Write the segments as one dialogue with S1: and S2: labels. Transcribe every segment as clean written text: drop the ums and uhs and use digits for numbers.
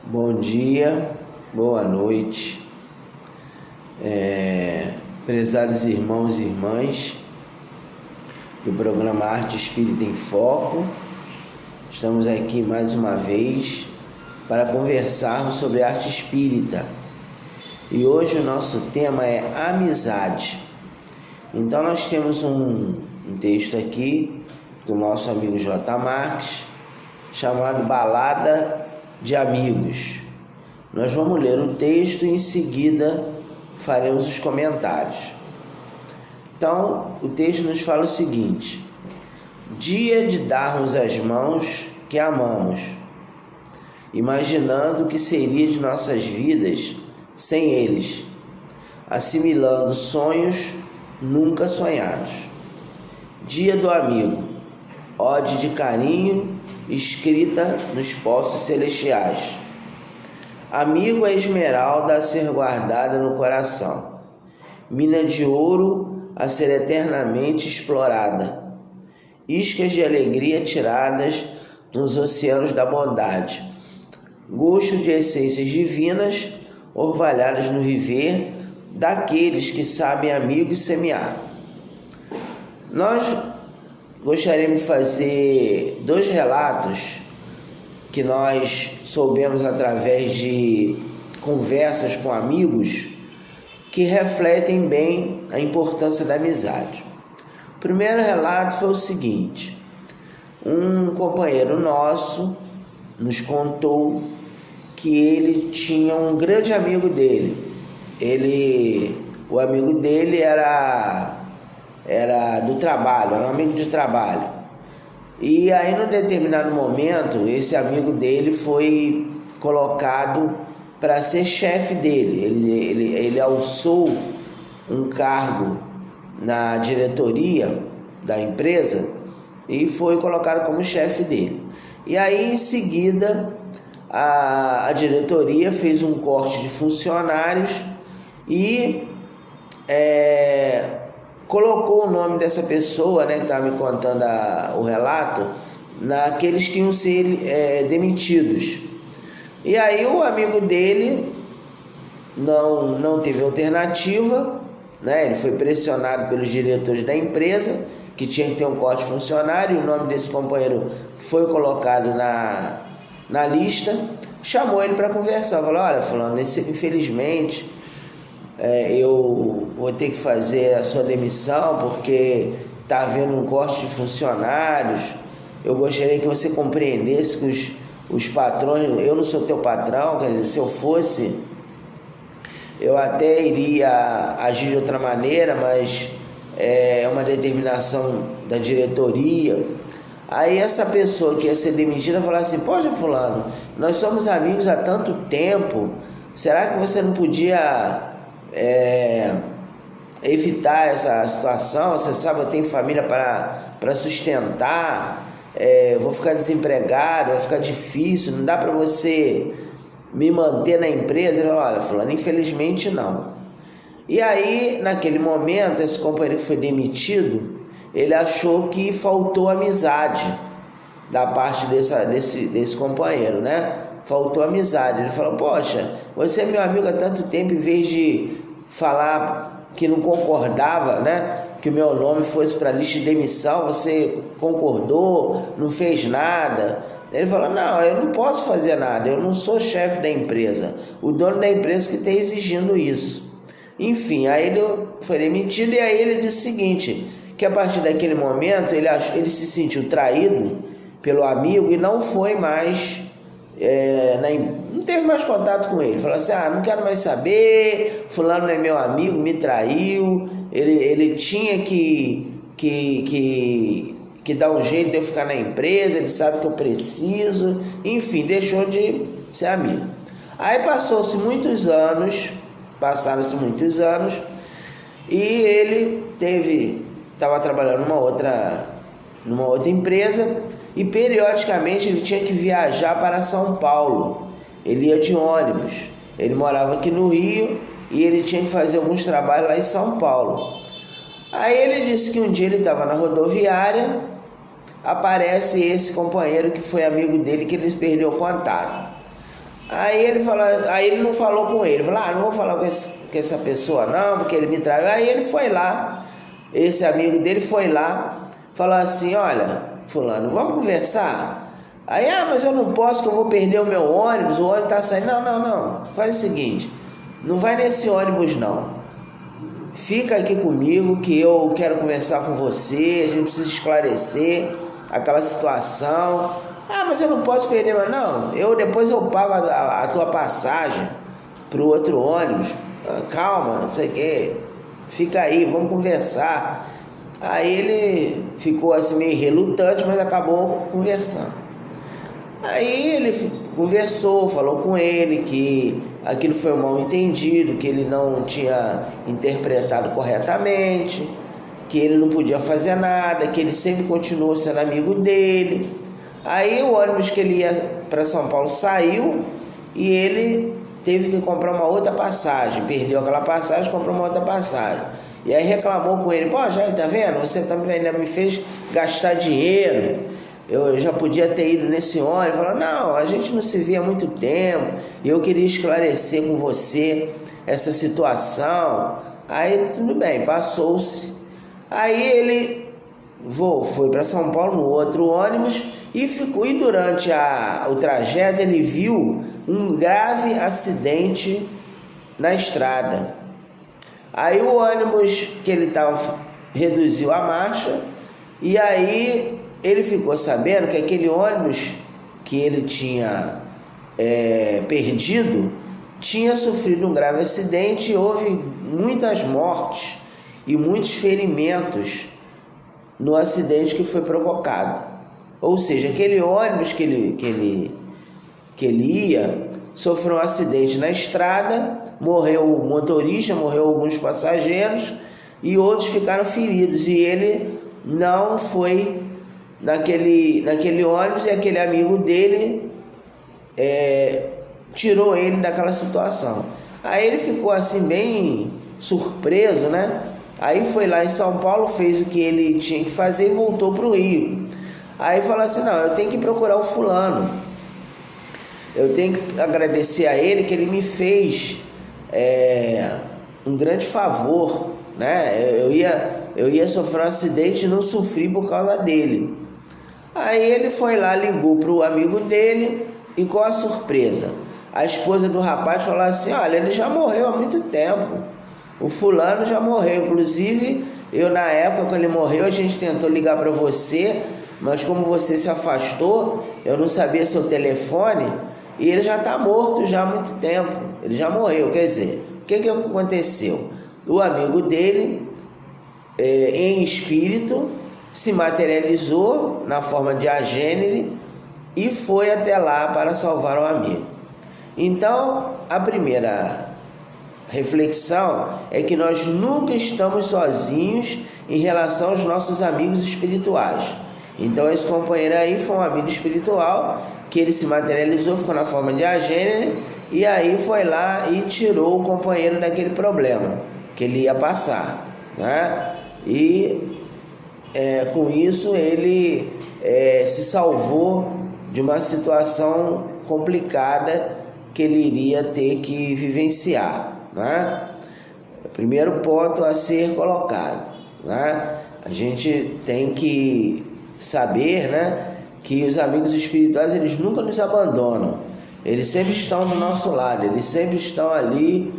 S1: Bom dia, boa noite, prezados irmãos e irmãs do programa Arte Espírita em Foco. Estamos aqui mais uma vez para conversarmos sobre arte espírita. E hoje o nosso tema é amizade. Então nós temos um texto aqui do nosso amigo J. Marques, chamado Balada de Amigos. Nós vamos ler o texto e em seguida faremos os comentários. Então, o texto nos fala o seguinte: dia de darmos as mãos que amamos, imaginando o que seria de nossas vidas sem eles, assimilando sonhos nunca sonhados. Dia do amigo, ode de carinho escrita nos poços celestiais. Amigo é esmeralda a ser guardada no coração, mina de ouro a ser eternamente explorada, iscas de alegria tiradas dos oceanos da bondade, gosto de essências divinas orvalhadas no viver daqueles que sabem amigos semear. Nós gostaríamos de fazer dois relatos que nós soubemos através de conversas com amigos que refletem bem a importância da amizade. O primeiro relato foi o seguinte: um companheiro nosso nos contou que ele tinha um grande amigo dele. O amigo dele era do trabalho, era um amigo de trabalho. E aí, num determinado momento, esse amigo dele foi colocado para ser chefe dele. Ele alçou um cargo na diretoria da empresa e foi colocado como chefe dele. E aí, em seguida, a diretoria fez um corte de funcionários e colocou o nome dessa pessoa, que estava me contando o relato, naqueles que iam ser demitidos. E aí o amigo dele não teve alternativa, ele foi pressionado pelos diretores da empresa, que tinha que ter um corte de funcionário, e o nome desse companheiro foi colocado na lista. Chamou ele para conversar, falou: olha, fulano, infelizmente eu vou ter que fazer a sua demissão porque está havendo um corte de funcionários. Eu gostaria que você compreendesse que os patrões, eu não sou teu patrão, quer dizer, se eu fosse, eu até iria agir de outra maneira, mas é uma determinação da diretoria. Aí essa pessoa que ia ser demitida falou assim: poxa, fulano, nós somos amigos há tanto tempo, será que você não podia evitar essa situação? Você sabe, eu tenho família para sustentar, vou ficar desempregado, vai ficar difícil, não dá para você me manter na empresa. Ele falou: olha, fulano, infelizmente não. E aí, naquele momento, esse companheiro que foi demitido, ele achou que faltou amizade da parte desse companheiro, Faltou amizade. Ele falou: poxa, você é meu amigo há tanto tempo, em vez de falar que não concordava, que o meu nome fosse para a lista de demissão, você concordou, não fez nada. Ele falou: não, eu não posso fazer nada, eu não sou chefe da empresa, o dono da empresa que está exigindo isso. Enfim, aí ele foi demitido. E aí ele disse o seguinte, que a partir daquele momento ele se sentiu traído pelo amigo e não foi mais, não teve mais contato com ele. Falou assim: não quero mais saber, fulano não é meu amigo, me traiu, ele tinha que dar um jeito de eu ficar na empresa, ele sabe que eu preciso. Enfim, deixou de ser amigo. Aí passaram-se muitos anos e ele estava trabalhando numa outra empresa, e periodicamente ele tinha que viajar para São Paulo. Ele ia de ônibus. Ele morava aqui no Rio e ele tinha que fazer alguns trabalhos lá em São Paulo. Aí ele disse que um dia ele estava na rodoviária, aparece esse companheiro que foi amigo dele, que eles perderam o contato. Aí ele não falou com ele, falou, não vou falar com essa pessoa não, porque ele me traiu. Aí ele foi lá, esse amigo dele foi lá, falou assim, olha, fulano, vamos conversar? Aí, mas eu não posso, que eu vou perder o meu ônibus, o ônibus tá saindo. Não, faz o seguinte, não vai nesse ônibus não. Fica aqui comigo que eu quero conversar com você, a gente precisa esclarecer aquela situação. Mas eu não posso perder, mas não, depois eu pago a tua passagem para o outro ônibus. Calma, não sei o que, fica aí, vamos conversar. Aí ele ficou assim meio relutante, mas acabou conversando. Aí ele conversou, falou com ele que aquilo foi um mal entendido, que ele não tinha interpretado corretamente, que ele não podia fazer nada, que ele sempre continuou sendo amigo dele. Aí o ônibus que ele ia para São Paulo saiu e ele teve que comprar uma outra passagem, perdeu aquela passagem, comprou uma outra passagem. E aí reclamou com ele, já tá vendo, você também me fez gastar dinheiro, eu já podia ter ido nesse ônibus. Falou, não, a gente não se via há muito tempo, e eu queria esclarecer com você essa situação. Aí tudo bem, passou-se. Aí ele foi para São Paulo no outro ônibus e ficou, e durante o trajeto ele viu um grave acidente na estrada. Aí o ônibus que ele estava reduziu a marcha, e aí ele ficou sabendo que aquele ônibus que ele tinha perdido tinha sofrido um grave acidente e houve muitas mortes e muitos ferimentos no acidente que foi provocado. Ou seja, aquele ônibus que ele ia sofreu um acidente na estrada, morreu o motorista, morreu alguns passageiros e outros ficaram feridos, e ele não foi naquele ônibus, e aquele amigo dele tirou ele daquela situação. Aí ele ficou assim bem surpreso, né? Aí foi lá em São Paulo, fez o que ele tinha que fazer e voltou para o Rio. Aí falou assim, não, eu tenho que procurar o fulano, eu tenho que agradecer a ele que ele me fez um grande favor, né? Eu ia sofrer um acidente e não sofri por causa dele. Aí ele foi lá, ligou para o amigo dele, e qual a surpresa? A esposa do rapaz falou assim, olha, ele já morreu há muito tempo, o fulano já morreu. Inclusive, eu na época, quando ele morreu, a gente tentou ligar para você, mas como você se afastou, eu não sabia seu telefone, e ele já está morto já há muito tempo, ele já morreu. Quer dizer, o que aconteceu? O amigo dele, em espírito, se materializou na forma de agênere e foi até lá para salvar o amigo. Então, a primeira reflexão é que nós nunca estamos sozinhos em relação aos nossos amigos espirituais. Então esse companheiro aí foi um amigo espiritual que ele se materializou, ficou na forma de agênere, e aí foi lá e tirou o companheiro daquele problema que ele ia passar, né? E com isso ele se salvou de uma situação complicada que ele iria ter que vivenciar, né? Primeiro ponto a ser colocado, né? A gente tem que saber, né, que os amigos espirituais, eles nunca nos abandonam, eles sempre estão do nosso lado, eles sempre estão ali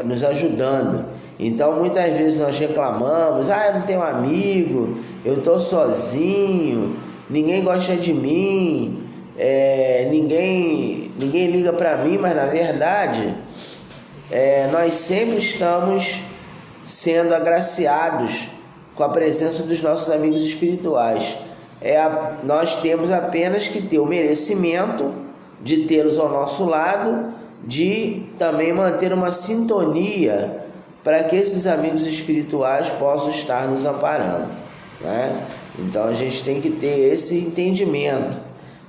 S1: nos ajudando. Então muitas vezes nós reclamamos, eu não tenho amigo, eu estou sozinho, ninguém gosta de mim, ninguém liga para mim, mas na verdade nós sempre estamos sendo agraciados com a presença dos nossos amigos espirituais. Nós temos apenas que ter o merecimento de tê-los ao nosso lado, de também manter uma sintonia para que esses amigos espirituais possam estar nos amparando, né? Então a gente tem que ter esse entendimento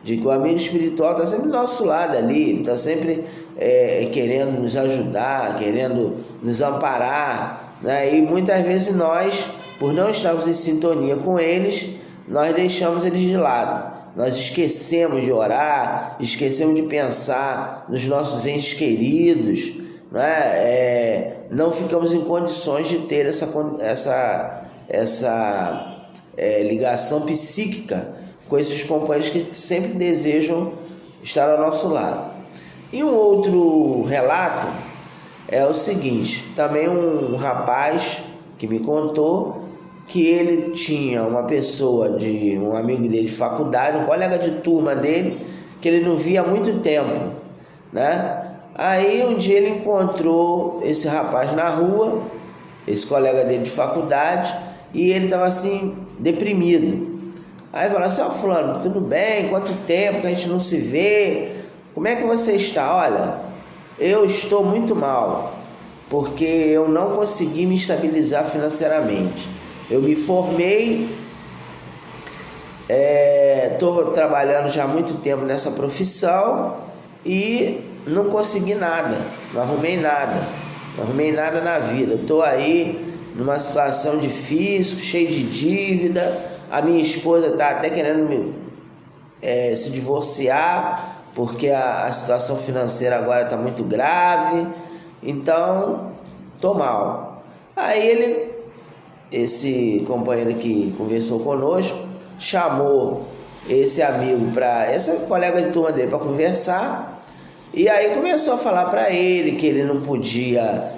S1: de que o amigo espiritual está sempre do nosso lado ali, ele está sempre querendo nos ajudar, querendo nos amparar, né? E muitas vezes nós, por não estarmos em sintonia com eles, nós deixamos eles de lado. nós esquecemos de orar, esquecemos de pensar nos nossos entes queridos, não ficamos em condições de ter essa ligação psíquica com esses companheiros que sempre desejam estar ao nosso lado. E um outro relato é o seguinte: também um rapaz que me contou que ele tinha uma pessoa, um amigo dele de faculdade, um colega de turma dele, que ele não via há muito tempo, né? Aí um dia ele encontrou esse rapaz na rua, esse colega dele de faculdade, e ele estava assim, deprimido. Aí falou assim: ó, fulano, tudo bem? Quanto tempo que a gente não se vê? Como é que você está? Olha, eu estou muito mal, porque eu não consegui me estabilizar financeiramente. Eu me formei, estou trabalhando já há muito tempo nessa profissão e não consegui nada, não arrumei nada na vida. Estou aí numa situação difícil, cheio de dívida. A minha esposa está até querendo se divorciar, porque a situação financeira agora está muito grave. Então, estou mal. Aí esse companheiro que conversou conosco chamou esse amigo, esse colega de turma dele, para conversar. E aí começou a falar para ele que ele não podia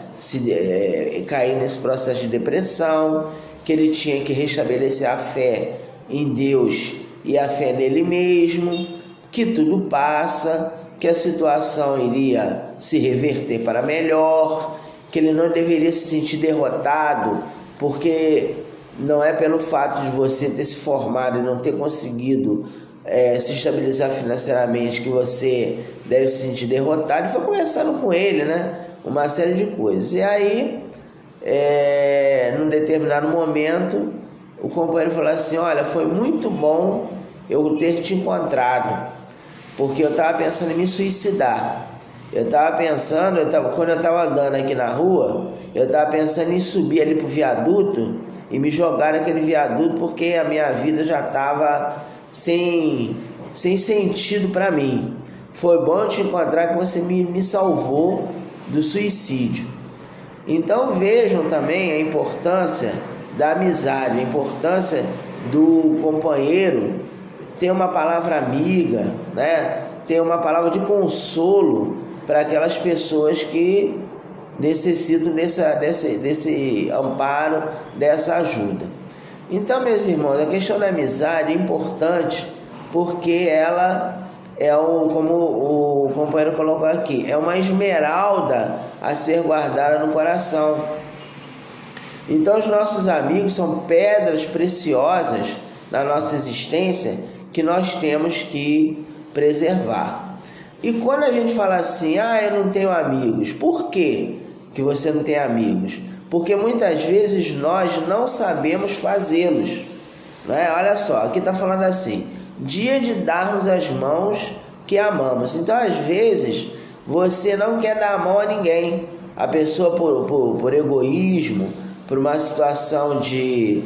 S1: cair nesse processo de depressão, que ele tinha que restabelecer a fé em Deus e a fé nele mesmo, que tudo passa, que a situação iria se reverter para melhor, que ele não deveria se sentir derrotado, porque não é pelo fato de você ter se formado e não ter conseguido se estabilizar financeiramente que você deve se sentir derrotado. E foi conversando com ele, né? Uma série de coisas. E aí, num determinado momento, o companheiro falou assim: olha, foi muito bom eu ter te encontrado, porque eu estava pensando em me suicidar. Eu estava pensando, quando eu estava andando aqui na rua, eu estava pensando em subir ali pro viaduto e me jogar naquele viaduto, porque a minha vida já estava sem sentido para mim. Foi bom te encontrar, que você me salvou do suicídio. Então vejam também a importância da amizade, a importância do companheiro ter uma palavra amiga, né? Ter uma palavra de consolo para aquelas pessoas que necessitam desse amparo, dessa ajuda. Então, meus irmãos, a questão da amizade é importante, porque ela como o companheiro colocou aqui, é uma esmeralda a ser guardada no coração. Então, os nossos amigos são pedras preciosas na nossa existência que nós temos que preservar. E quando a gente fala assim: eu não tenho amigos, por quê que você não tem amigos? Porque muitas vezes nós não sabemos fazê-los, né? Olha só, aqui está falando assim: dia de darmos as mãos que amamos. Então, às vezes, você não quer dar a mão a ninguém. A pessoa, por egoísmo, por uma situação de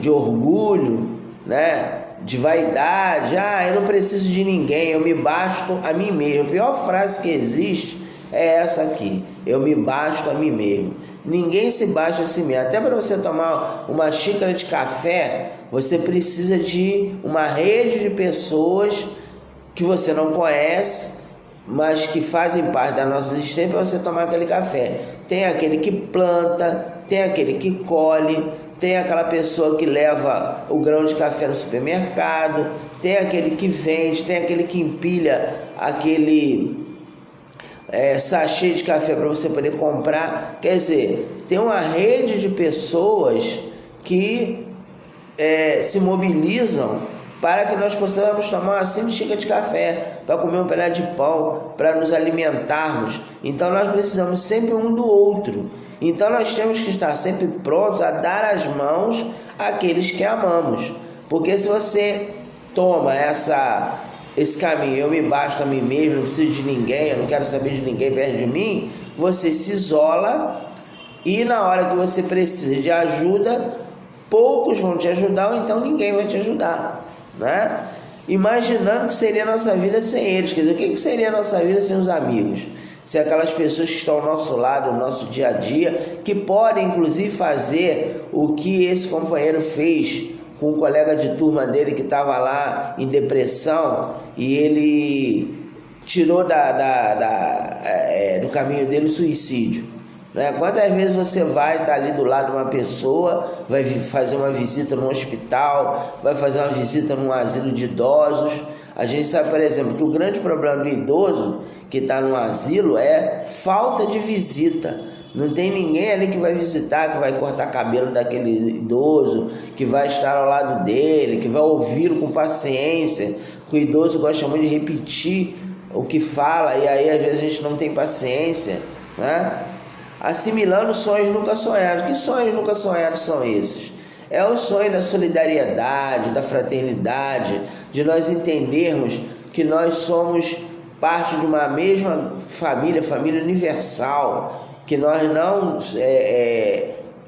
S1: orgulho, né? De vaidade, eu não preciso de ninguém, eu me basto a mim mesmo. A pior frase que existe é essa aqui: eu me basto a mim mesmo. Ninguém se basta a si mesmo. Até para você tomar uma xícara de café, você precisa de uma rede de pessoas que você não conhece, mas que fazem parte da nossa existência para você tomar aquele café. Tem aquele que planta, tem aquele que colhe, tem aquela pessoa que leva o grão de café no supermercado, tem aquele que vende, tem aquele que empilha aquele sachê de café para você poder comprar. Quer dizer, tem uma rede de pessoas que se mobilizam para que nós possamos tomar uma simples xícara de café, para comer um pedaço de pão, para nos alimentarmos. Então nós precisamos sempre um do outro. Então nós temos que estar sempre prontos a dar as mãos àqueles que amamos. Porque se você toma esse caminho: eu me basto a mim mesmo, não preciso de ninguém, eu não quero saber de ninguém perto de mim, você se isola, e na hora que você precisa de ajuda, poucos vão te ajudar, ou então ninguém vai te ajudar, né? imaginando que seria a nossa vida sem eles. Quer dizer, o que seria a nossa vida sem os amigos? Se aquelas pessoas que estão ao nosso lado, no nosso dia a dia, que podem inclusive fazer o que esse companheiro fez com um colega de turma dele que estava lá em depressão, e ele tirou do caminho dele o suicídio, né? Quantas vezes você vai estar ali do lado de uma pessoa, vai fazer uma visita no hospital, vai fazer uma visita num asilo de idosos. A gente sabe, por exemplo, que o grande problema do idoso que está no asilo é falta de visita. Não tem ninguém ali que vai visitar, que vai cortar cabelo daquele idoso, que vai estar ao lado dele, que vai ouvi-lo com paciência. O idoso gosta muito de repetir o que fala, e aí às vezes a gente não tem paciência, né? Assimilando sonhos nunca sonhados. Que sonhos nunca sonhados são esses? É o sonho da solidariedade, da fraternidade, de nós entendermos que nós somos parte de uma mesma família, família universal, que nós não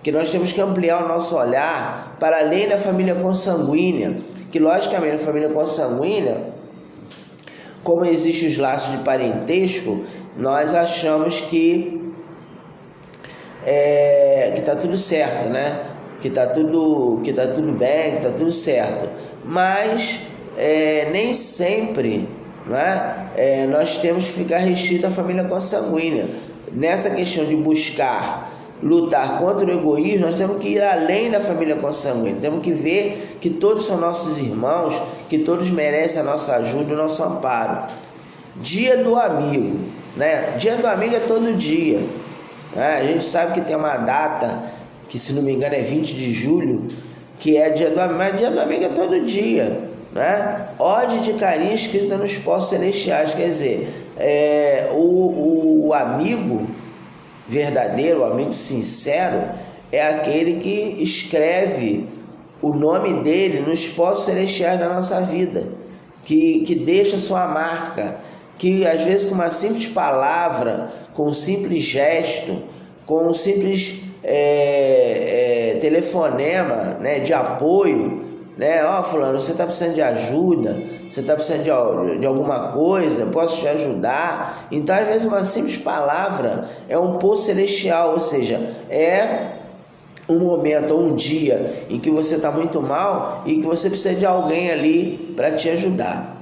S1: que nós temos que ampliar o nosso olhar para além da família consanguínea, que logicamente a família consanguínea, como existem os laços de parentesco, nós achamos que está tudo certo, né? Que está tudo bem, que está tudo certo, mas nem sempre, né? Nós temos que ficar restrito à família consanguínea. Nessa questão de buscar lutar contra o egoísmo, nós temos que ir além da família consanguínea. Temos que ver que todos são nossos irmãos, que todos merecem a nossa ajuda e o nosso amparo. Dia do amigo, né? Dia do amigo é todo dia, né? A gente sabe que tem uma data, que se não me engano é 20 de julho, que é dia do amigo, mas dia do amigo é todo dia, né? Ode de carinho escrita nos postos celestiais. Quer dizer, o amigo verdadeiro, o amigo sincero, é aquele que escreve o nome dele nos postos celestiais da nossa vida, que deixa sua marca, que às vezes com uma simples palavra, com um simples gesto, com um simples telefonema, né, de apoio, né? Ó, fulano, você está precisando de ajuda, você está precisando de alguma coisa, posso te ajudar? Então, às vezes, uma simples palavra é um poço celestial, ou seja, é um momento ou um dia em que você está muito mal e que você precisa de alguém ali para te ajudar.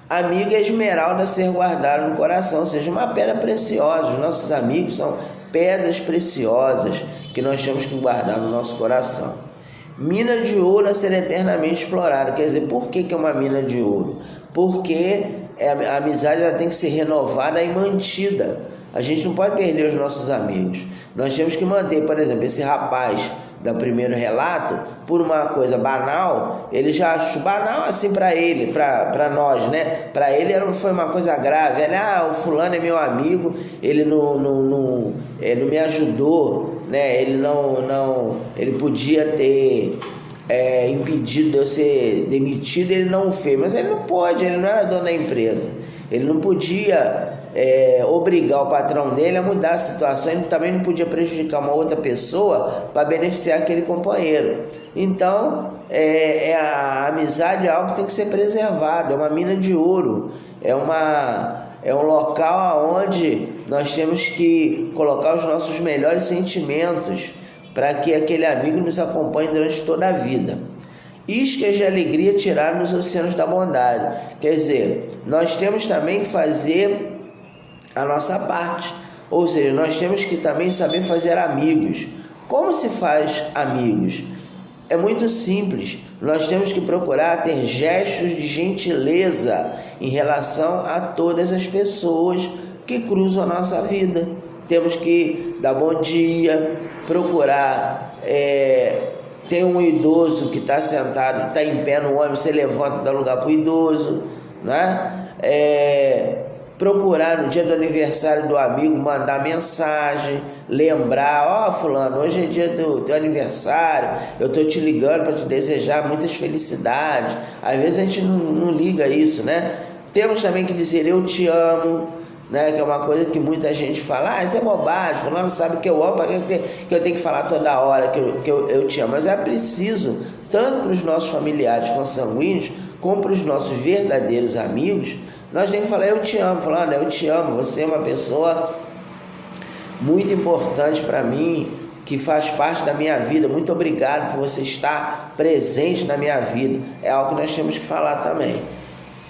S1: Amigo é esmeralda a ser guardada no coração, ou seja, uma pedra preciosa. Os nossos amigos são pedras preciosas que nós temos que guardar no nosso coração. Mina de ouro a ser eternamente explorada. Quer dizer, por que é uma mina de ouro? Porque a amizade ela tem que ser renovada e mantida. A gente não pode perder os nossos amigos. Nós temos que manter, por exemplo, esse rapaz do primeiro relato, por uma coisa banal, ele já achou banal assim para ele, para nós, né? Para ele foi uma coisa grave. Ele, o fulano é meu amigo, ele não me ajudou, né? Ele podia ter impedido de eu ser demitido, ele não o fez, mas ele não pode, ele não era dono da empresa, ele não podia obrigar o patrão dele a mudar a situação, ele também não podia prejudicar uma outra pessoa para beneficiar aquele companheiro. Então, a amizade é algo que tem que ser preservado, é uma mina de ouro, é um local onde nós temos que colocar os nossos melhores sentimentos para que aquele amigo nos acompanhe durante toda a vida. Iscas de alegria tiraram nos oceanos da bondade. Quer dizer, nós temos também que fazer a nossa parte, ou seja, nós temos que também saber fazer amigos. Como se faz amigos? É muito simples, nós temos que procurar ter gestos de gentileza em relação a todas as pessoas que cruzam a nossa vida. Temos que dar bom dia, procurar, tem um idoso que está sentado, está em pé no ônibus, você levanta e dá lugar para o idoso, né? Procurar no dia do aniversário do amigo, mandar mensagem, lembrar, fulano, hoje é dia do teu aniversário, eu estou te ligando para te desejar muitas felicidades. Às vezes a gente não liga isso, né? Temos também que dizer eu te amo, né? Que é uma coisa que muita gente fala, isso é bobagem, fulano sabe que eu amo, para que eu tenho que falar toda hora que eu te amo. Mas é preciso, tanto para os nossos familiares consanguíneos, como para os nossos verdadeiros amigos, nós temos que falar, eu te amo, falando, eu te amo, você é uma pessoa muito importante para mim, que faz parte da minha vida, muito obrigado por você estar presente na minha vida. É algo que nós temos que falar também.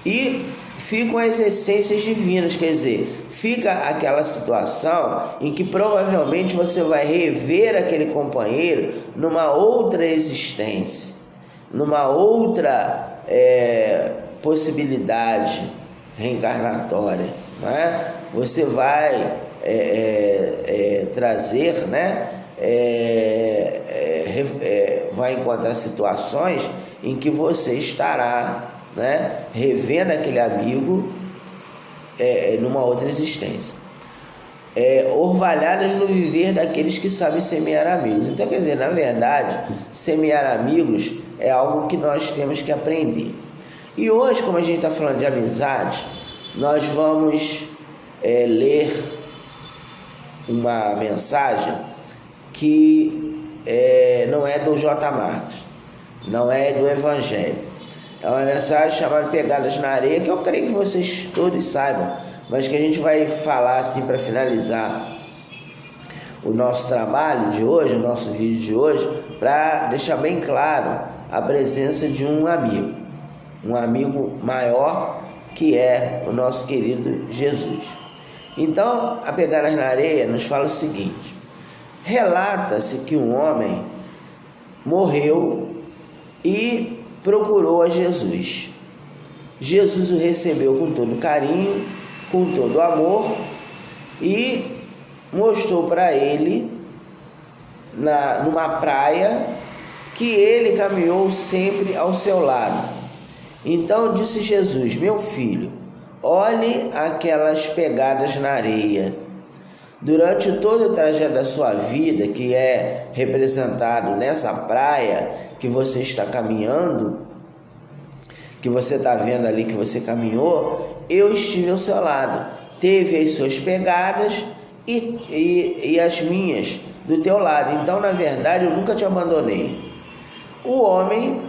S1: E ficam as essências divinas, quer dizer, fica aquela situação em que provavelmente você vai rever aquele companheiro numa outra existência, numa outra possibilidade reencarnatória, não é? Você vai trazer, né? Vai encontrar situações em que você estará, né, revendo aquele amigo numa outra existência. Orvalhadas no viver daqueles que sabem semear amigos. Então, quer dizer, na verdade, semear amigos é algo que nós temos que aprender. E hoje, como a gente está falando de amizade, nós vamos ler uma mensagem que não é do J. Marques, não é do Evangelho. É uma mensagem chamada Pegadas na Areia, que eu creio que vocês todos saibam, mas que a gente vai falar assim para finalizar o nosso trabalho de hoje, o nosso vídeo de hoje, para deixar bem claro a presença de um amigo maior, que é o nosso querido Jesus. Então, a Pegadas na Areia nos fala o seguinte: relata-se que um homem morreu e procurou a Jesus. Jesus o recebeu com todo carinho, com todo amor, e mostrou para ele, numa praia, que ele caminhou sempre ao seu lado. Então disse Jesus: meu filho, olhe aquelas pegadas na areia. Durante todo o trajeto da sua vida, que é representado nessa praia que você está caminhando, que você está vendo ali que você caminhou, eu estive ao seu lado. Teve as suas pegadas e as minhas do teu lado. Então, na verdade, eu nunca te abandonei. O homem,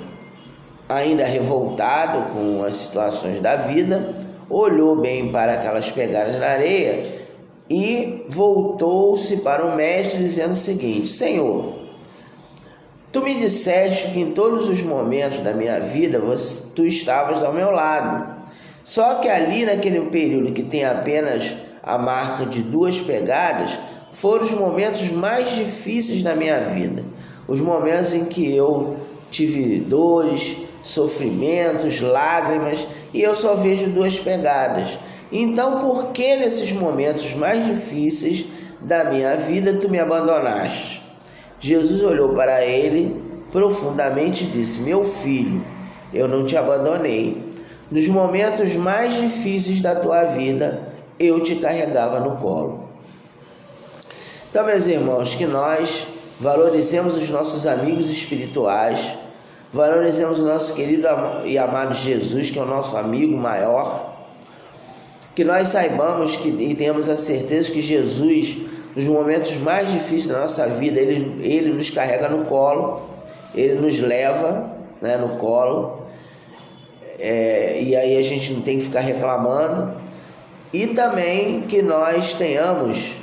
S1: ainda revoltado com as situações da vida, olhou bem para aquelas pegadas na areia e voltou-se para o mestre dizendo o seguinte: Senhor, tu me disseste que em todos os momentos da minha vida tu estavas ao meu lado. Só que ali naquele período que tem apenas a marca de 2 pegadas, foram os momentos mais difíceis da minha vida. Os momentos em que eu tive dores, sofrimentos, lágrimas, e eu só vejo 2 pegadas. Então, por que nesses momentos mais difíceis da minha vida tu me abandonaste? Jesus olhou para ele profundamente e disse: meu filho, eu não te abandonei. Nos momentos mais difíceis da tua vida, eu te carregava no colo. Então, meus irmãos, que nós valorizemos os nossos amigos espirituais, valorizemos o nosso querido e amado Jesus, que é o nosso amigo maior, que nós saibamos e tenhamos a certeza que Jesus, nos momentos mais difíceis da nossa vida, ele nos carrega no colo, ele nos leva, né, no colo, e aí a gente não tem que ficar reclamando. E também que nós tenhamos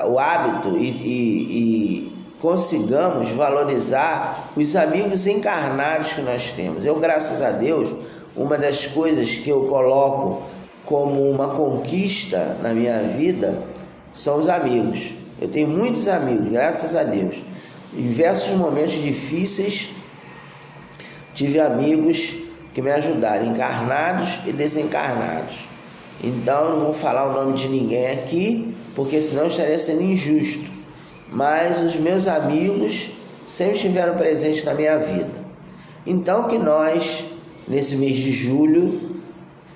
S1: o hábito e consigamos valorizar os amigos encarnados que nós temos. Eu, graças a Deus, uma das coisas que eu coloco como uma conquista na minha vida são os amigos. Eu tenho muitos amigos, graças a Deus. Em diversos momentos difíceis, tive amigos que me ajudaram, encarnados e desencarnados. Então, eu não vou falar o nome de ninguém aqui, porque senão estaria sendo injusto. Mas os meus amigos sempre estiveram presentes na minha vida. Então, que nós, nesse mês de julho,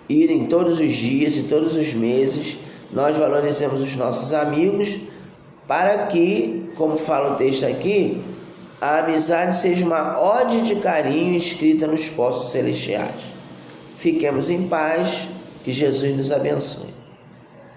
S1: irem todos os dias e todos os meses, nós valorizemos os nossos amigos, para que, como fala o texto aqui, a amizade seja uma ode de carinho escrita nos postos celestiais. Fiquemos em paz, que Jesus nos abençoe.